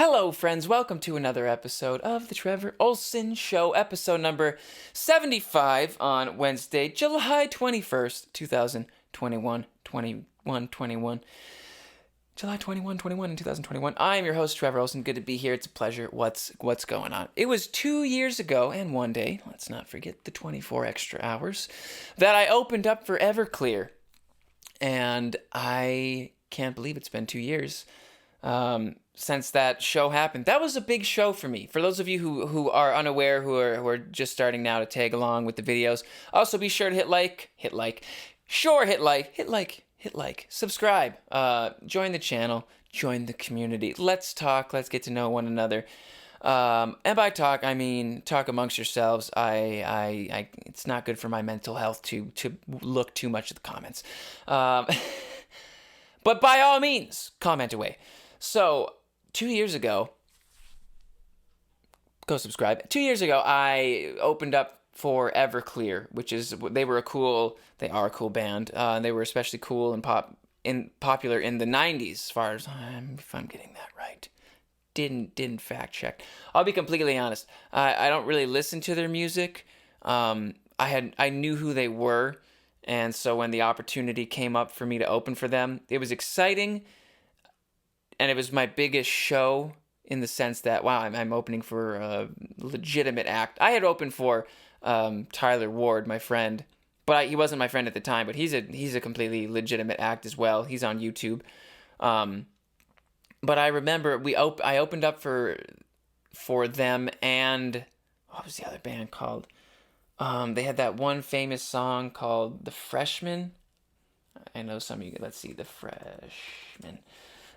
Hello, friends. Welcome to another episode of the Trevor Ohlsen Show, episode number 75 on Wednesday, July 21st, 2021. July 21 in 2021. I am your host, Trevor Ohlsen. Good to be here. It's a pleasure. What's going on? It was 2 years ago and one day, let's not forget the 24 extra hours, that I opened up for Everclear. And I can't believe it's been 2 years since that show happened. That was a big show for me. For those of you who are unaware, who are just starting now to tag along with the videos, also be sure to hit like, subscribe, join the channel, join the community. Let's talk. Let's get to know one another. And by talk, I mean talk amongst yourselves. I it's not good for my mental health to look too much at the comments. But by all means, comment away. So 2 years ago, go subscribe. 2 years ago, I opened up for Everclear, they are a cool band. They were especially cool and popular in the 90s, as far as if I'm getting that right. Didn't fact check. I'll be completely honest. I don't really listen to their music. I knew who they were, and so when the opportunity came up for me to open for them, it was exciting, and it was my biggest show in the sense that wow, I'm opening for a legitimate act. I had opened for Tyler Ward, my friend, but he wasn't my friend at the time. But he's a completely legitimate act as well. He's on YouTube. But I remember I opened up for them, and what was the other band called? They had that one famous song called "The Freshman." I know some of you. Let's see, "The Freshman."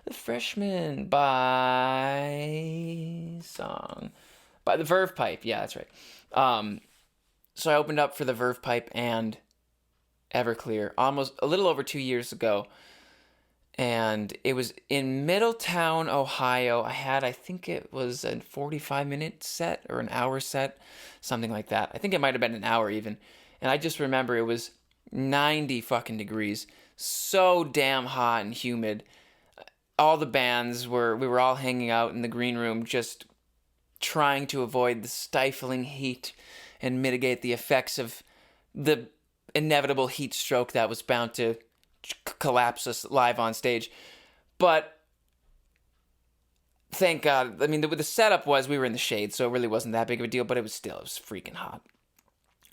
The Freshman by the Verve Pipe. Yeah, that's right. So I opened up for the Verve Pipe and Everclear almost a little over 2 years ago. And it was in Middletown, Ohio. I think it was a 45-minute set or an hour set, something like that. I think it might have been an hour even. And I just remember it was 90 fucking degrees. So damn hot and humid. All the bands we were all hanging out in the green room just trying to avoid the stifling heat and mitigate the effects of the inevitable heat stroke that was bound to collapse us live on stage. But thank God, I mean, the setup was we were in the shade, so it really wasn't that big of a deal, but it was freaking hot.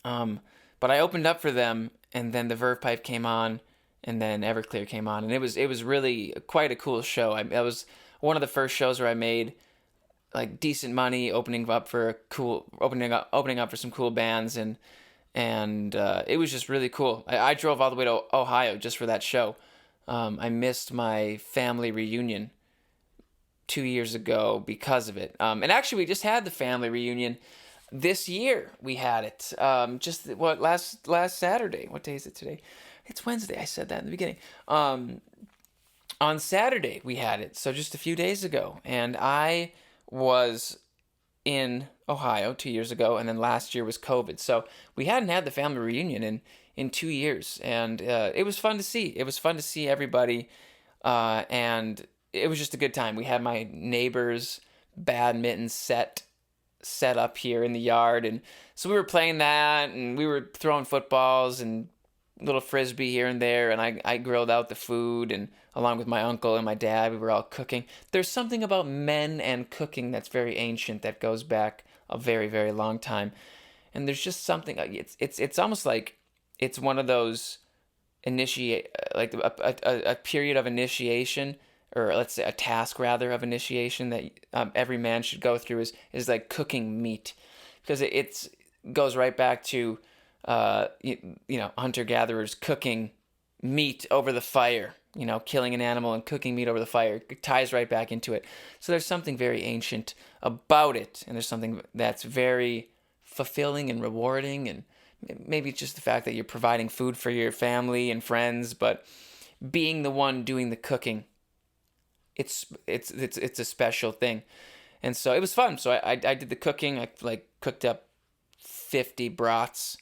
But I opened up for them, and then the Verve Pipe came on, and then Everclear came on, and it was really quite a cool show. That was one of the first shows where I made like decent money opening up for some cool bands, and it was just really cool. I drove all the way to Ohio just for that show. I missed my family reunion 2 years ago because of it. And actually, we just had the family reunion this year. We had it last Saturday. What day is it today? It's Wednesday. I said that in the beginning. On Saturday we had it, so just a few days ago, and I was in Ohio 2 years ago, and then last year was COVID, so we hadn't had the family reunion in 2 years, and it was fun to see. It was fun to see everybody, and it was just a good time. We had my neighbor's badminton set up here in the yard, and so we were playing that, and we were throwing footballs and little frisbee here and there, and I grilled out the food, and along with my uncle and my dad, we were all cooking. There's something about men and cooking that's very ancient, that goes back a very, very long time, and there's just something. It's almost like it's one of those like a period of initiation, or let's say a task rather of initiation that every man should go through is like cooking meat, because it goes right back to hunter-gatherers cooking meat over the fire, killing an animal and cooking meat over the fire. It ties right back into it. So there's something very ancient about it, and there's something that's very fulfilling and rewarding, and maybe it's just the fact that you're providing food for your family and friends, but being the one doing the cooking, it's a special thing. And so it was fun. So I did the cooking. I cooked up 50 brats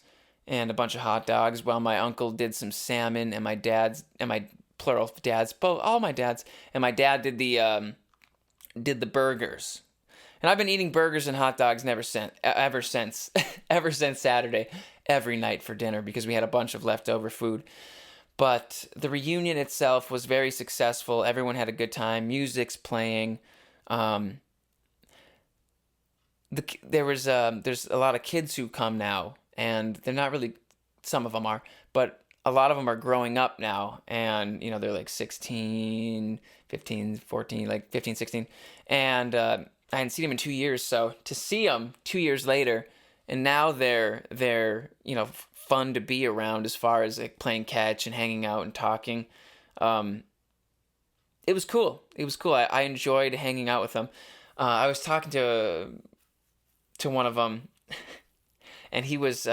and a bunch of hot dogs, while my uncle did some salmon, and my dad's, and my plural dads, both, all my dads, and my dad did the did the burgers. And I've been eating burgers and hot dogs ever since ever since Saturday, every night for dinner because we had a bunch of leftover food. But the reunion itself was very successful. Everyone had a good time. Music's playing. Um, there's a lot of kids who come now, and they're not really. Some of them are, but a lot of them are growing up now, and they're like 16, 15, 14, like 15, 16, and I hadn't seen them in 2 years. So to see them 2 years later, and now they're fun to be around as far as like playing catch and hanging out and talking. It was cool. It was cool. I enjoyed hanging out with them. I was talking to one of them, and he was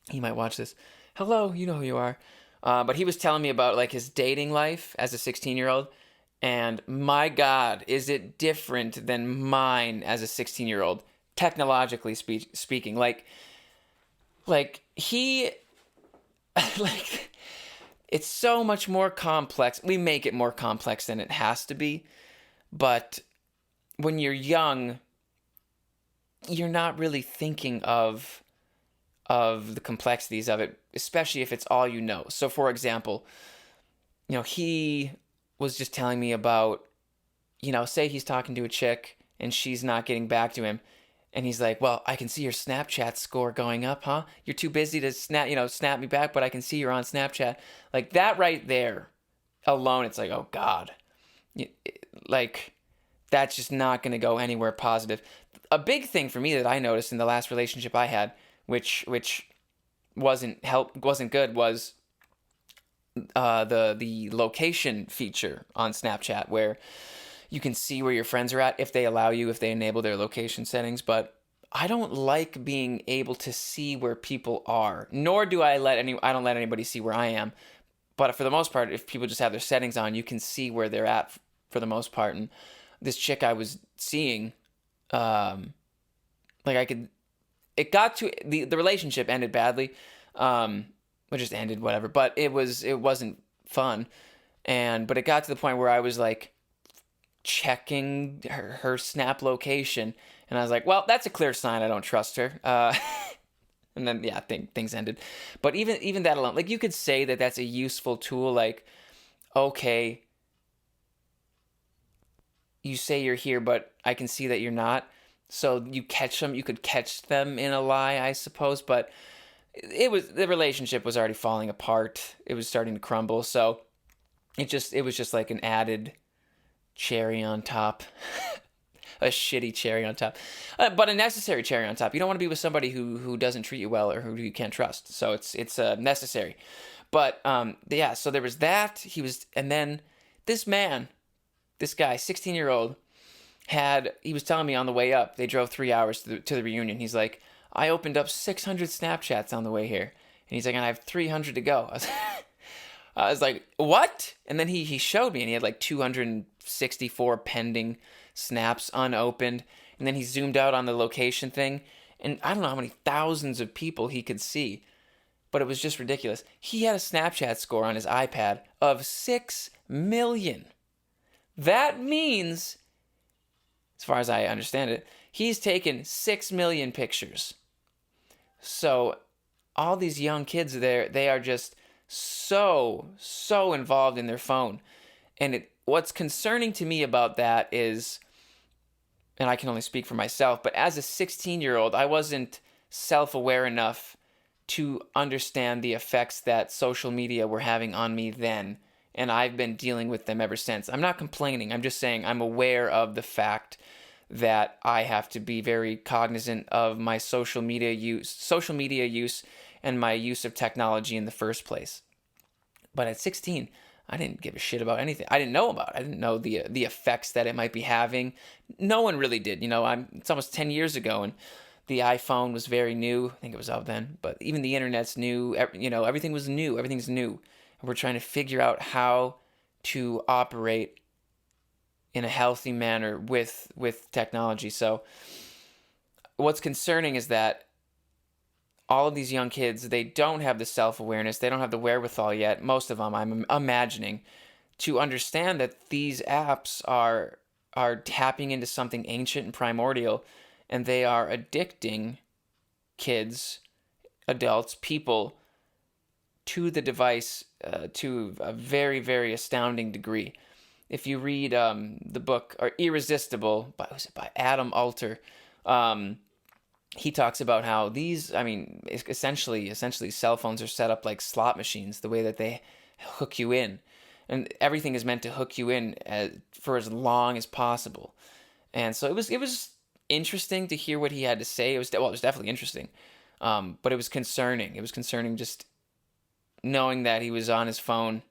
he might watch this. Hello, you know who you are. But he was telling me about like his dating life as a 16-year-old, and my God, is it different than mine as a 16-year-old, technologically speaking. Like he, like, it's so much more complex. We make it more complex than it has to be, but when you're young, you're not really thinking of the complexities of it, especially if it's all you know. So, for example, he was just telling me about, say he's talking to a chick and she's not getting back to him, and he's like, "Well, I can see your Snapchat score going up, huh? You're too busy to snap me back, but I can see you're on Snapchat." Like that right there alone, it's like, oh God, like that's just not going to go anywhere positive. A big thing for me that I noticed in the last relationship I had, which wasn't good, was the location feature on Snapchat, where you can see where your friends are at if they allow you, if they enable their location settings. But I don't like being able to see where people are, nor do I don't let anybody see where I am. But for the most part, if people just have their settings on, you can see where they're at for the most part. And this chick I was seeing, it got to the relationship ended badly, it just ended, whatever. But it wasn't fun, but it got to the point where I was like checking her Snap location, and I was like, well, that's a clear sign I don't trust her. And then things ended. But even that alone, like, you could say that that's a useful tool. Like, okay, you say you're here, but I can see that you're not. So you catch them. You could catch them in a lie, I suppose. But the relationship was already falling apart. It was starting to crumble. So it was just like an added cherry on top, a shitty cherry on top, but a necessary cherry on top. You don't want to be with somebody who doesn't treat you well or who you can't trust. So it's necessary. But so there was that. And then this guy, 16-year-old. He was telling me on the way up, they drove 3 hours to the reunion. He's like, I opened up 600 Snapchats on the way here. And he's like, and I have 300 to go. I was like, what? And then he showed me, and he had like 264 pending snaps unopened. And then he zoomed out on the location thing, and I don't know how many thousands of people he could see, but it was just ridiculous. He had a Snapchat score on his iPad of 6 million. That means, as far as I understand it, he's taken 6 million pictures. So all these young kids there, they are just so involved in their phone. And what's concerning to me about that is, and I can only speak for myself, but as a 16-year-old, I wasn't self-aware enough to understand the effects that social media were having on me then. And I've been dealing with them ever since. I'm not complaining. I'm just saying I'm aware of the fact that I have to be very cognizant of my social media use, and my use of technology in the first place. But at 16, I didn't give a shit about anything. I didn't know about it. I didn't know the effects that it might be having. No one really did. It's almost 10 years ago, and the iPhone was very new. I think it was out then. But even the internet's new. Everything was new. Everything's new. And we're trying to figure out how to operate in a healthy manner with technology. So what's concerning is that all of these young kids, they don't have the self-awareness, they don't have the wherewithal yet, most of them, I'm imagining, to understand that these apps are are tapping into something ancient and primordial, and they are addicting kids, adults, people to the device to a very, very astounding degree. If you read the book or Irresistible by Adam Alter, he talks about how these, essentially cell phones are set up like slot machines, the way that they hook you in. And everything is meant to hook you in for as long as possible. And so it was interesting to hear what he had to say. It was definitely interesting. But it was concerning. It was concerning just knowing that he was on his phone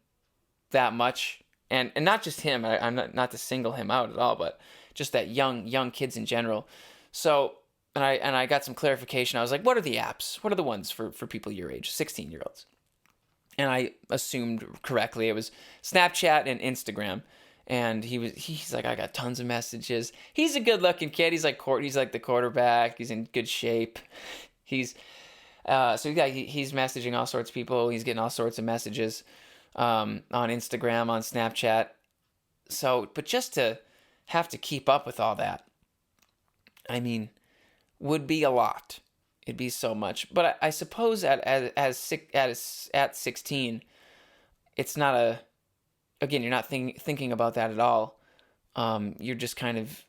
that much. And not just him. I'm not to single him out at all, but just that young kids in general. So, and I got some clarification. I was like, what are the apps? What are the ones for people your age, 16-year-olds? And I assumed correctly it was Snapchat and Instagram. And he's like, I got tons of messages. He's a good-looking kid. He's like the quarterback. He's in good shape. He's messaging all sorts of people. He's getting all sorts of messages on Instagram, on Snapchat. So, but just to have to keep up with all that, would be a lot. It'd be so much. But I suppose at 16, it's not again, you're not thinking about that at all. You're just kind of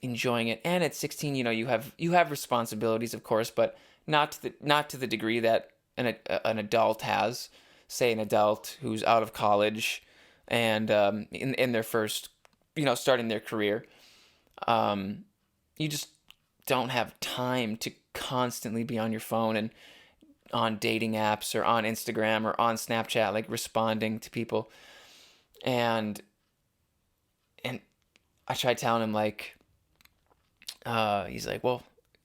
enjoying it. And at 16, you have responsibilities, of course, but not to the degree that an adult has. Say an adult who's out of college and in their first, starting their career. You just don't have time to constantly be on your phone and on dating apps or on Instagram or on Snapchat, like responding to people. And I tried telling him, like, he's like, well,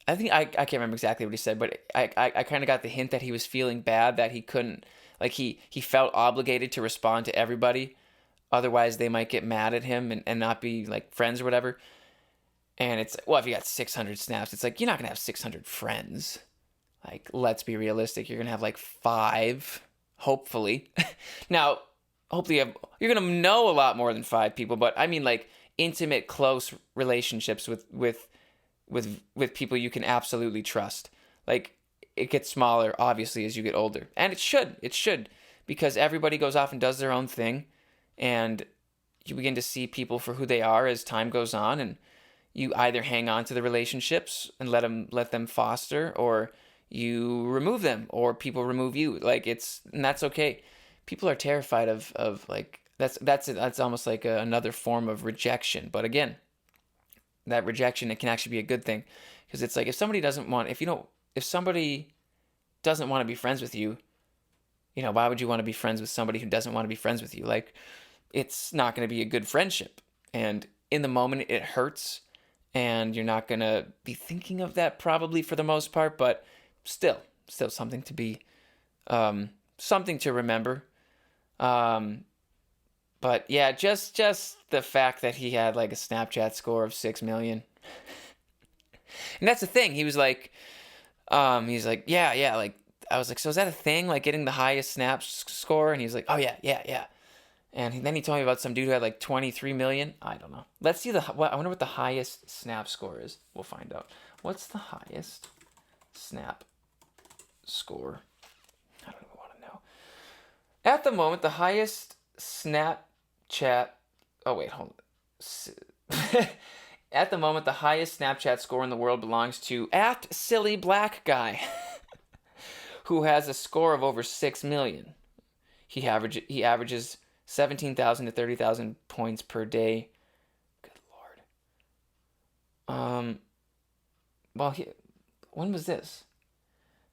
I think I can't remember exactly what he said, but I kind of got the hint that he was feeling bad, that he couldn't, like he felt obligated to respond to everybody. Otherwise they might get mad at him and not be like friends or whatever. And it's, well, if you got 600 snaps, it's like, you're not going to have 600 friends. Like, let's be realistic. You're going to have like 5, hopefully. Now, hopefully you're going to know a lot more than 5 people, but I mean like intimate, close relationships with people you can absolutely trust. Like, it gets smaller, obviously, as you get older. And it should, because everybody goes off and does their own thing, and you begin to see people for who they are as time goes on, and you either hang on to the relationships and let them foster, or you remove them, or people remove you. Like, and that's okay. People are terrified of like, that's almost like another form of rejection. But again, that rejection, it can actually be a good thing, because it's like, if somebody doesn't want to be friends with you, why would you want to be friends with somebody who doesn't want to be friends with you? Like, it's not going to be a good friendship. And in the moment, it hurts, and you're not going to be thinking of that probably for the most part, but still something to be, something to remember. But yeah, just the fact that he had like a Snapchat score of 6 million. And that's the thing. He was like, yeah, like, I was like, so is that a thing? Like, getting the highest snap score? And he was like, oh yeah. And then he told me about some dude who had like 23 million. I don't know. Let's see I wonder what the highest snap score is. We'll find out. What's the highest snap score? I don't even want to know. At the moment, the highest Snapchat... Oh, wait, hold on. At the moment, the highest Snapchat score in the world belongs to @SillyBlackGuy, who has a score of over 6 million. He averages 17,000 to 30,000 points per day. Good Lord. Well, when was this?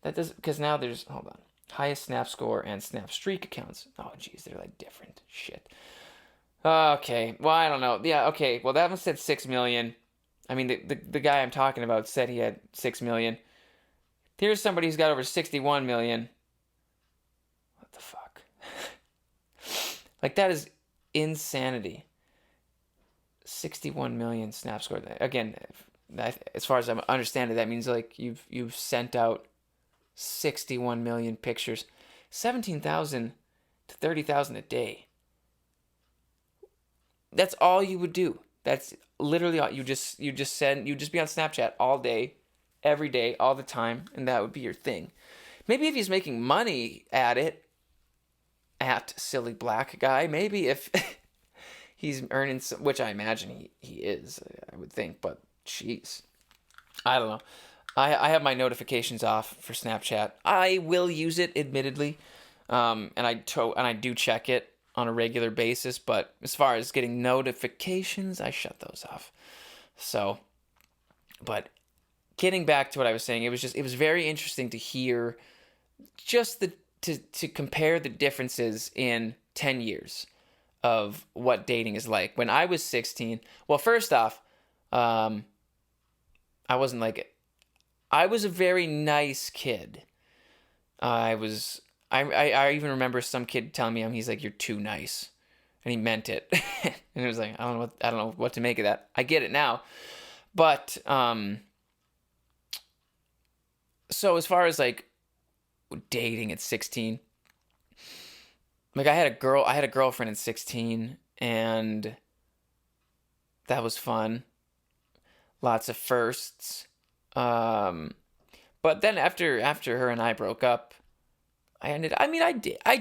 That does, because now there's, hold on, highest snap score and snap streak accounts. Oh, geez, they're like different shit. Okay, well, I don't know. Yeah, okay, well, that one said 6 million. I mean, the guy I'm talking about said he had 6 million. Here's somebody who's got over 61 million. What the fuck? Like, that is insanity. 61 million snap score. Again, as far as I understand it, that means like you've sent out 61 million pictures. 17,000 to 30,000 a day. That's all you would do. That's literally you just be on Snapchat all day, every day, all the time, and that would be your thing. Maybe if he's making money at it, at silly black guy, maybe if he's earning some, which I imagine he is, I would think, but jeez, I don't know. I have my notifications off for Snapchat. I will use it, admittedly, and I do check it on a regular basis. But as far as getting notifications, I shut those off. So, but getting back to what I was saying, it was very interesting to hear just to compare the differences in 10 years of what dating is like. When I was 16, well, first off, I wasn't like. I was a very nice kid. I even remember some kid telling me, he's like, "You're too nice," and he meant it. And it was like, I don't know what to make of that. I get it now, but so as far as like dating at 16, like I had a girlfriend at 16, and that was fun. Lots of firsts. But then after her and I broke up, I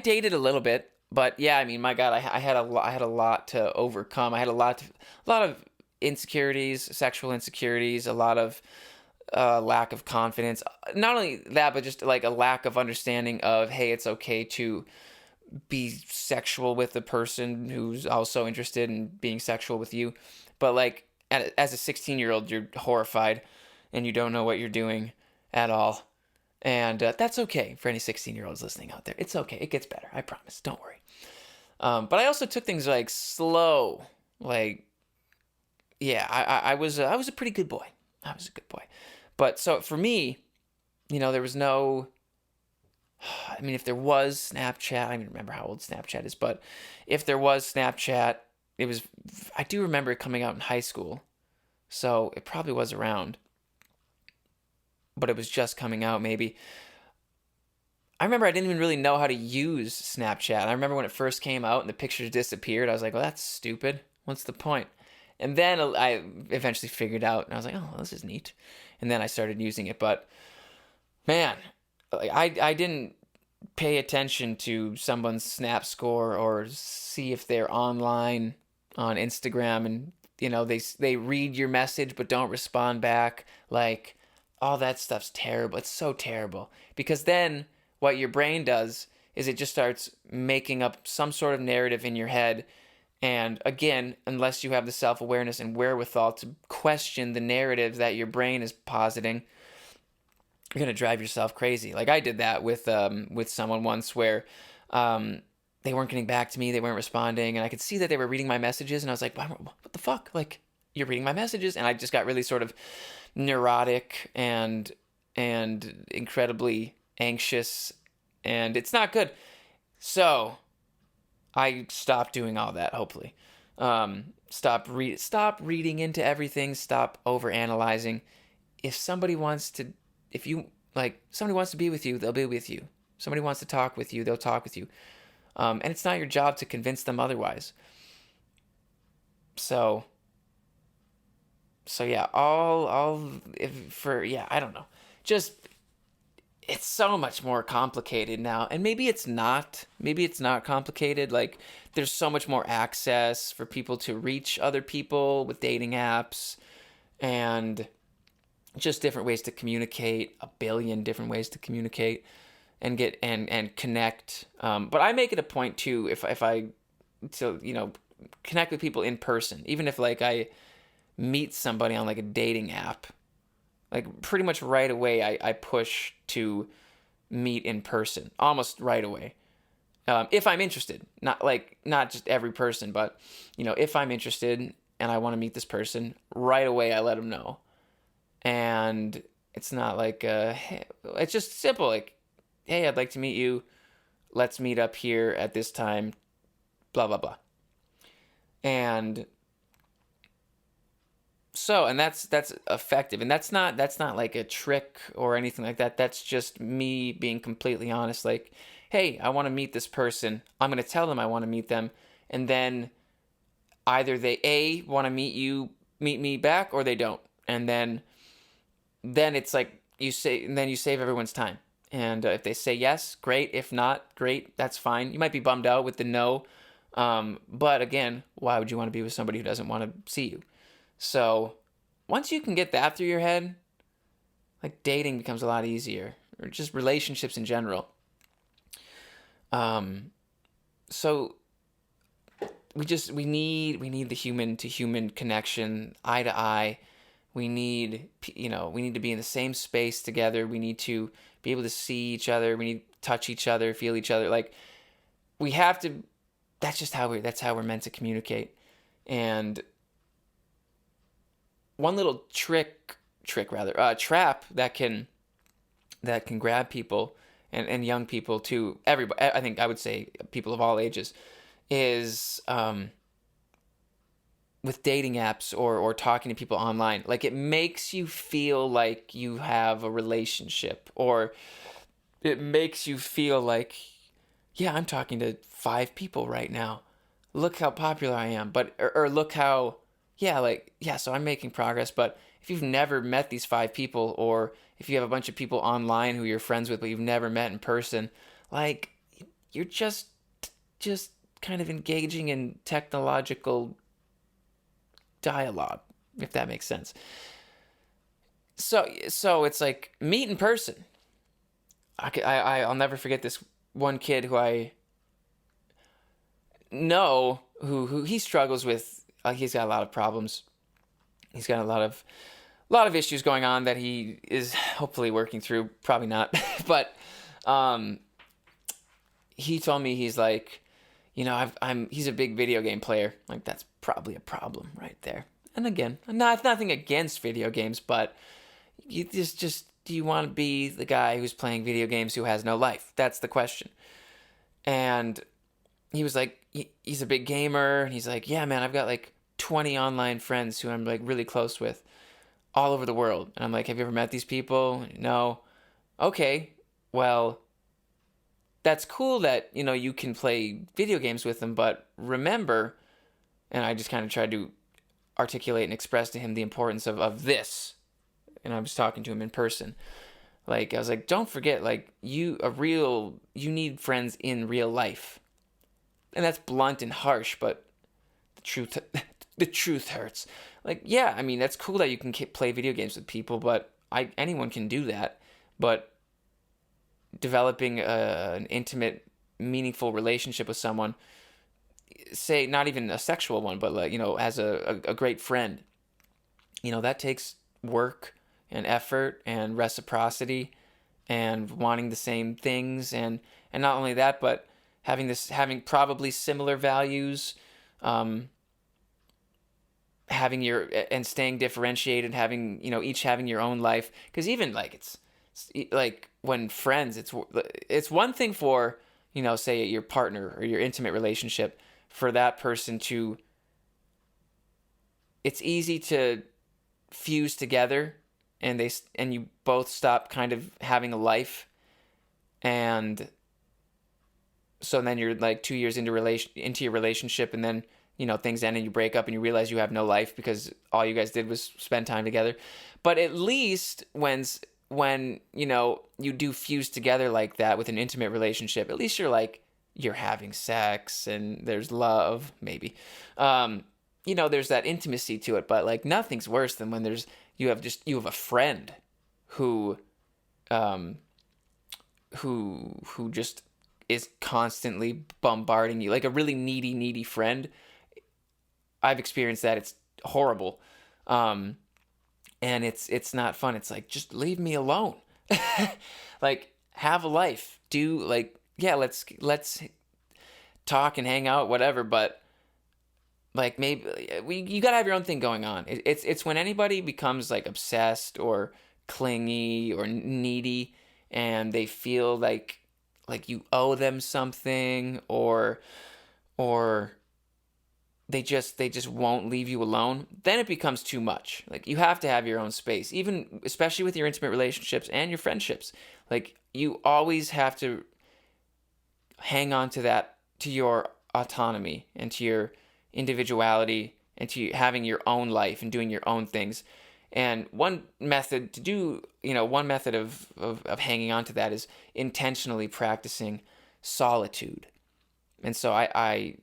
dated a little bit, but yeah, I mean, my God, I had a lot to overcome. I had a lot of insecurities, sexual insecurities, a lot of lack of confidence. Not only that, but just like a lack of understanding of, hey, it's okay to be sexual with the person who's also interested in being sexual with you. But like as a 16-year-old, you're horrified and you don't know what you're doing at all. And that's okay for any 16-year-olds listening out there. It's okay. It gets better. I promise. Don't worry. But I also took things like slow. Like, yeah, I was a pretty good boy. I was a good boy. But so for me, there was no, I mean, if there was Snapchat, I don't even remember how old Snapchat is, but if there was Snapchat, I do remember it coming out in high school. So it probably was around. But it was just coming out, maybe. I remember I didn't even really know how to use Snapchat. I remember when it first came out and the pictures disappeared, I was like, well, that's stupid. What's the point? And then I eventually figured out, and I was like, oh, this is neat. And then I started using it. But, man, like I didn't pay attention to someone's Snap score or see if they're online on Instagram and, they read your message but don't respond back. Like, all that stuff's terrible. It's so terrible. Because then what your brain does is it just starts making up some sort of narrative in your head. And again, unless you have the self-awareness and wherewithal to question the narrative that your brain is positing, you're going to drive yourself crazy. Like I did that with someone once where they weren't getting back to me. They weren't responding. And I could see that they were reading my messages. And I was like, what the fuck? Like, you're reading my messages? And I just got really sort of neurotic and incredibly anxious. And it's not good. So I stopped doing all that, hopefully. Stop reading into everything. Stop overanalyzing. If somebody wants to be with you, they'll be with you. Somebody wants to talk with you, they'll talk with you. And it's not your job to convince them otherwise. So yeah, I don't know. Just, it's so much more complicated now. And maybe it's not complicated. Like, there's so much more access for people to reach other people with dating apps and just different ways to communicate, a billion different ways to communicate and get and connect. But I make it a point too, if I connect with people in person, even if like I meet somebody on like a dating app, like pretty much right away I push to meet in person, almost right away. If I'm interested, not just every person, but if I'm interested and I want to meet this person, right away I let them know. And it's not like it's just simple, like, hey, I'd like to meet you. Let's meet up here at this time. Blah blah blah. And so, and that's effective, and that's not like a trick or anything like that. That's just me being completely honest. Like, hey, I want to meet this person. I'm going to tell them I want to meet them, and then either they want to meet you, meet me back or they don't. And then it's like you save everyone's time. And if they say yes, great. If not, great. That's fine. You might be bummed out with the no. But again, why would you want to be with somebody who doesn't want to see you? So once you can get that through your head, like dating becomes a lot easier, or just relationships in general. So we need the human to human connection, eye to eye. We need to be in the same space together. We need to be able to see each other. We need to touch each other, feel each other. Like we have to. That's how we're meant to communicate. And one little trap that can grab people and young people too. Everybody, I think I would say people of all ages, is with dating apps or talking to people online. Like it makes you feel like you have a relationship, or it makes you feel like, yeah, I'm talking to 5 people right now. Look how popular I am. But or look how, so I'm making progress. But if you've never met these 5 people, or if you have a bunch of people online who you're friends with but you've never met in person, like you're just kind of engaging in technological dialogue, if that makes sense. So it's like meet in person. I'll never forget this one kid who I know who he struggles with. He's got a lot of problems. He's got a lot of issues going on that he is hopefully working through. Probably not, but he told me he's like, he's a big video game player. Like that's probably a problem right there. And again, nothing against video games, but you just do you want to be the guy who's playing video games who has no life? That's the question. And he was like, he's a big gamer, and he's like, yeah, man, I've got like 20 online friends who I'm like really close with all over the world. And I'm like, have you ever met these people? No. Okay, well, that's cool that, you can play video games with them, but remember, and I just kind of tried to articulate and express to him the importance of this. And I was talking to him in person. Like, I was like, don't forget, like, you need friends in real life. And that's blunt and harsh, but the truth hurts. Like, yeah, I mean, that's cool that you can play video games with people, but anyone can do that. But developing an intimate, meaningful relationship with someone, say not even a sexual one, but like, as a great friend, that takes work and effort and reciprocity and wanting the same things, and not only that, but having probably similar values, and staying differentiated, having each having your own life. Because even like it's like when friends, it's one thing for say your partner or your intimate relationship, for that person to, it's easy to fuse together, and you both stop kind of having a life, and so then you're like 2 years into your relationship, and then things end and you break up and you realize you have no life because all you guys did was spend time together. But at least when you do fuse together like that with an intimate relationship, at least you're having sex and there's love, maybe. There's that intimacy to it, but like nothing's worse than when you have a friend who just is constantly bombarding you, like a really needy friend. I've experienced that. It's horrible. And it's not fun. It's like, just leave me alone. Like, have a life. Do like, yeah, let's talk and hang out, whatever, but like maybe you gotta have your own thing going on. It's when anybody becomes like obsessed or clingy or needy, and they feel like you owe them something, or they just won't leave you alone, then it becomes too much. Like, you have to have your own space, even especially with your intimate relationships and your friendships. Like, you always have to hang on to your autonomy and to your individuality and to having your own life and doing your own things. And one method of hanging on to that is intentionally practicing solitude. And so I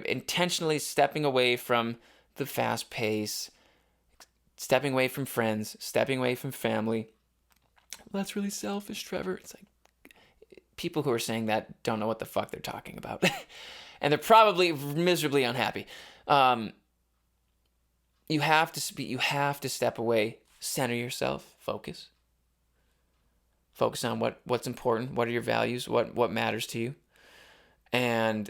intentionally stepping away from the fast pace, stepping away from friends, stepping away from family. Well, that's really selfish, Trevor. It's like people who are saying that don't know what the fuck they're talking about. And they're probably miserably unhappy. You have to step away, center yourself, focus on what's important, what are your values, what matters to you. And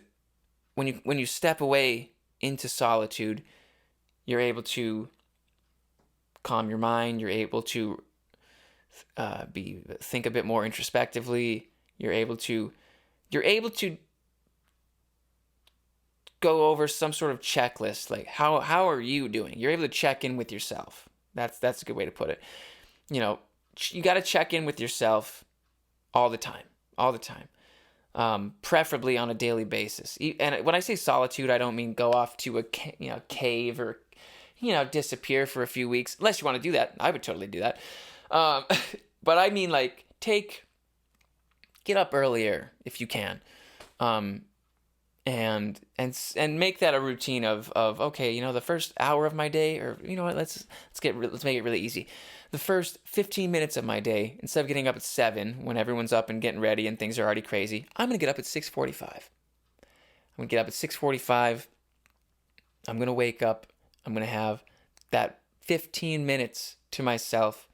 when you step away into solitude, you're able to calm your mind, you're able to think a bit more introspectively, you're able to go over some sort of checklist, like how are you doing? You're able to check in with yourself. That's a good way to put it. You got to check in with yourself all the time, preferably on a daily basis. And when I say solitude, I don't mean go off to a cave or disappear for a few weeks. Unless you want to do that, I would totally do that. But I mean, like, get up earlier if you can. And make that a routine of okay, the first hour of my day, or what, let's make it really easy. The first 15 minutes of my day, instead of getting up at 7 when everyone's up and getting ready and things are already crazy, I'm gonna get up at 6:45. I'm gonna get up at 6:45. I'm gonna wake up. I'm gonna have that 15 minutes to myself.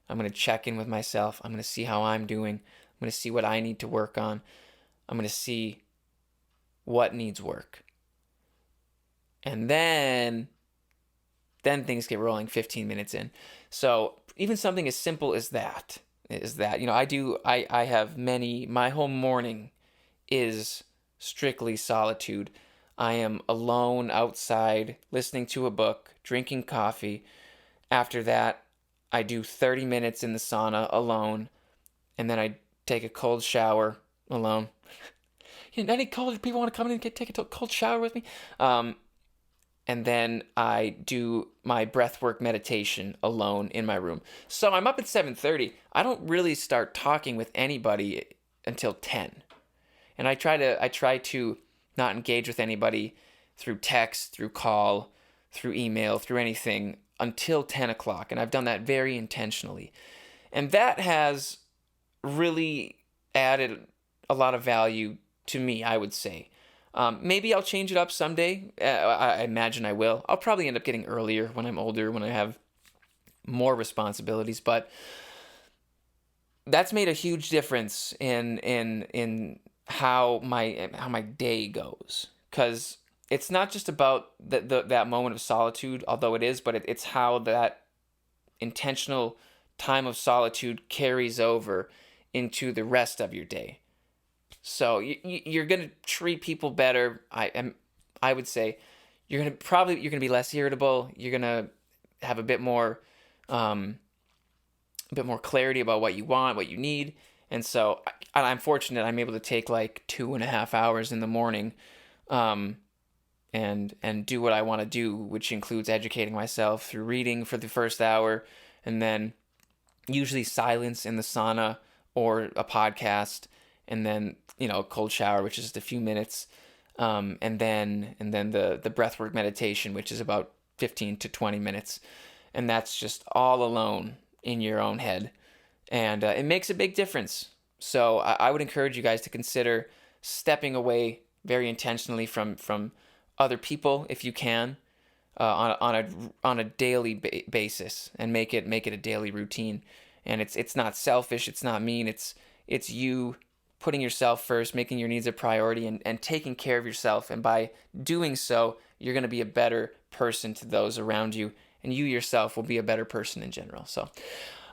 I'm gonna check in with myself. I'm gonna see how I'm doing. I'm gonna see what I need to work on. I'm gonna see what needs work. And then things get rolling 15 minutes in. So even something as simple as that, I have my whole morning is strictly solitude. I am alone outside, listening to a book, drinking coffee. After that, I do 30 minutes in the sauna alone, and then I take a cold shower alone. Any cold people want to come in and take a cold shower with me? And then I do my breathwork meditation alone in my room. So I'm up at 7:30. I don't really start talking with anybody until 10. And I try to not engage with anybody through text, through call, through email, through anything until 10 o'clock. And I've done that very intentionally. And that has really added a lot of value to me, I would say. Maybe I'll change it up someday. I imagine I will. I'll probably end up getting earlier when I'm older, when I have more responsibilities. But that's made a huge difference in how my day goes. Because it's not just about that moment of solitude, although it is, but it's how that intentional time of solitude carries over into the rest of your day. So you're gonna treat people better. I would say you're gonna be less irritable. You're gonna have a bit more clarity about what you want, what you need. And so I'm fortunate. I'm able to take like 2.5 hours in the morning, and do what I want to do, which includes educating myself through reading for the first hour, and then usually silence in the sauna or a podcast. And then, a cold shower, which is just a few minutes. And then the breathwork meditation, which is about 15 to 20 minutes. And that's just all alone in your own head. And it makes a big difference. So I would encourage you guys to consider stepping away very intentionally from other people if you can, on a daily basis, and make it a daily routine. And it's not selfish, it's not mean, it's you putting yourself first, making your needs a priority, and taking care of yourself. And by doing so, you're going to be a better person to those around you, and you yourself will be a better person in general. So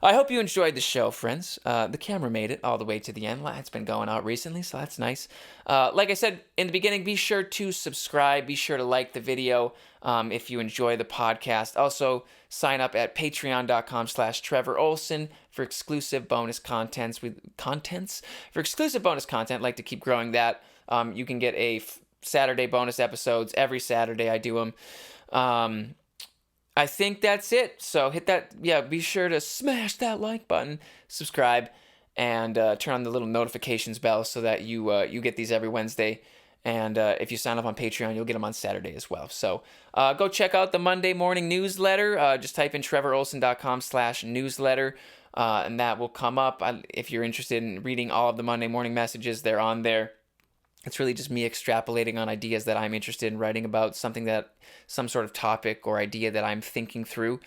I hope you enjoyed the show, friends. The camera made it all the way to the end. It's been going out recently, so that's nice. Like I said in the beginning, be sure to subscribe. Be sure to like the video if you enjoy the podcast. Also, sign up at patreon.com/Trevor Ohlsen for exclusive bonus contents. For exclusive bonus content, I'd like to keep growing that. You can get Saturday bonus episodes every Saturday. I do them. I think that's it. So hit that. Yeah, be sure to smash that like button, subscribe, and turn on the little notifications bell so that you get these every Wednesday. And if you sign up on Patreon, you'll get them on Saturday as well. So go check out the Monday morning newsletter. Just type in trevorolsen.com/newsletter, and that will come up. If you're interested in reading all of the Monday morning messages, they're on there. It's really just me extrapolating on ideas that I'm interested in writing about, some sort of topic or idea that I'm thinking through.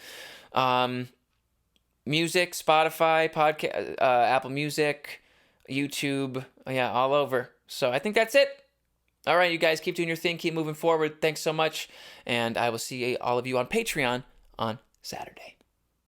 Music, Spotify, podcast, Apple Music, YouTube, all over. So I think that's it. All right, you guys keep doing your thing, keep moving forward. Thanks so much, and I will see all of you on Patreon on Saturday.